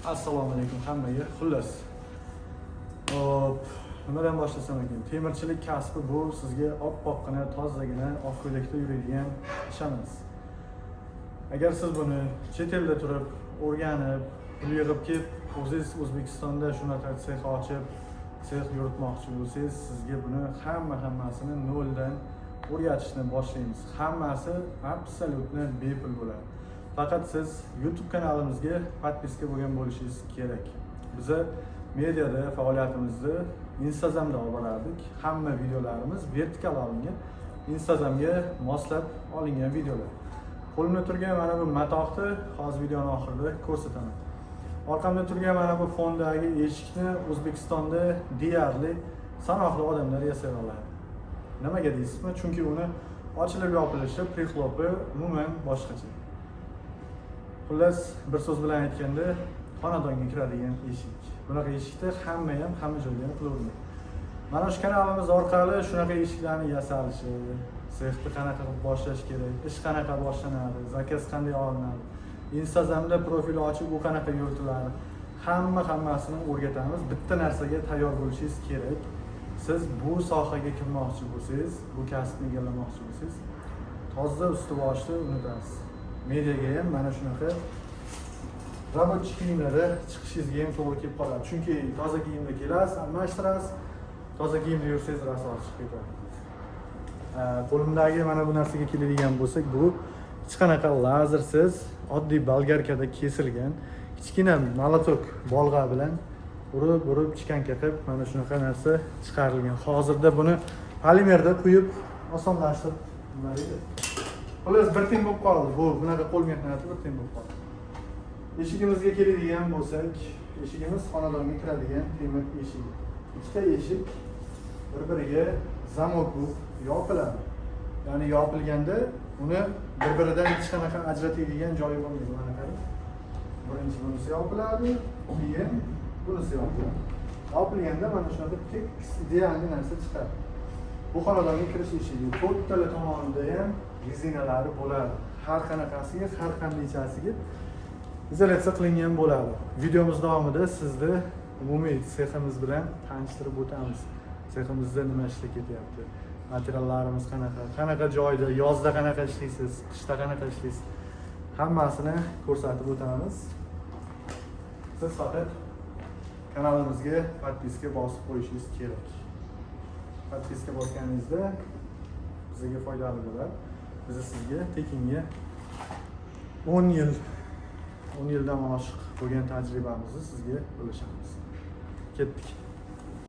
Assalomu alaykum hammaga. Xullas. Hop, nimadan boshlasam ekan? Temirchilik kasbi bu sizga oppoqqina, tozagina, oq ko'ylakda yuradigan ish emas. Agar siz buni chet elda turib, o'rganib, pul yig'ib kelib, o'zingiz O'zbekistonda shunaqa sex ochib, sex yuritmoqchi bo'lsangiz, sizga buni hammasini noldan o'rgatishni boshlaymiz. Hammasi absolutni bepul bo'ladi. Faqat siz YouTube kanalimizga podpiska bo'lgan bo'lishingiz kerak. Biz mediada faoliyatimizni Instagramda olib borardik. Hamma videolarimiz vertikal olingan, Instagramga moslab olingan videolar. Qo'limda turgan mana bu matoqni hozir videoning oxirida ko'rsataman. Orqamda turgan mana bu fondagi eshikni O'zbekistonda deyarli sanoqli odamlar yasay oladi. Nimaga deysizmi? Chunki uni ochilib yopilishi, prixlopi umuman boshqacha. Xullas, bir so'z bilan aytganda, xonadonga kiradigan eshik. Bunaqa eshikni hamma joyda ham qilavermaydi. Mana shu kanalimiz orqali shunaqa eshiklarni yasalishi, sexni qanaqa qilib boshlash kerak, ish qanaqa boshlanadi, zakaz qanday olinadi, Instagramda profil ochib u qanaqa yuritiladi, hammasini o'rgatamiz. Bitta narsaga tayyor bo'lishingiz kerak. Siz bu sohaga kirmoqchi bo'lsangiz, bu kasbni egallamoqchi bo'lsangiz, toza usti-boshni unutasiz. Mediaga ham mana shunaqa robotchi kiyimlari chiqishingizga ham to'g'ri kelib qoladi. Chunki toza kiyimda kelasiz, almashtirasiz, toza kiyimda yursangiz raso chiqib ketadi. Qo'limdagi mana bu narsaga keladigan bo'lsak, bu hech qanaqa lazersiz, oddiy bolgarkada kesilgan kichkina molotok bolg'a bilan urib chkanka qilib mana shunaqa narsa chiqarilgan. Hozirda buni polimerda quyib osonlashtirib qilinadi. Xullas, bir tem bo'lib qoldi. Bu bunaqa qo'l mehnati bir tem bo'lib qoldi. Eshigimizga keladigan bo'lsak, eshigimiz xonadonga kiradigan temir eshik. Ikkita eshik bir-biriga zamok yopiladi. Ya'ni yopilganda uni bir-biridan hech qanaqa ajratadigan joyi bo'lmaydi. Mana qarang. Birinchi bunisi yopiladi, keyin bunisi yopiladi. Yopilganda mana shunaqa tekis ideal narsa chiqadi. Bu xonadonga kirish eshigi to'rttala tomonida ham rezinalari bo'ladi. Har qanaqasiga, har qandaychasiga izolyatsiya qilingan bo'ladi. Videomiz davomida sizni umumiy seximiz bilan tanishtirib o'tamiz. Seximizda nima ishlar ketyapti, materiallarimiz qanaqa joyda, yozda qanaqa ishlaysiz, qishda qanaqa ishlaysiz, hammasini ko'rsatib o'tamiz. Siz faqat kanalimizga podpiska bosib qo'yishingiz kerak. Podpiska bosganingizda bizga foydali bo'ladi. Biz sizga tekinga 10 yildan oshiq bo'lgan tajribamizni sizga ulashamiz. Ketdik.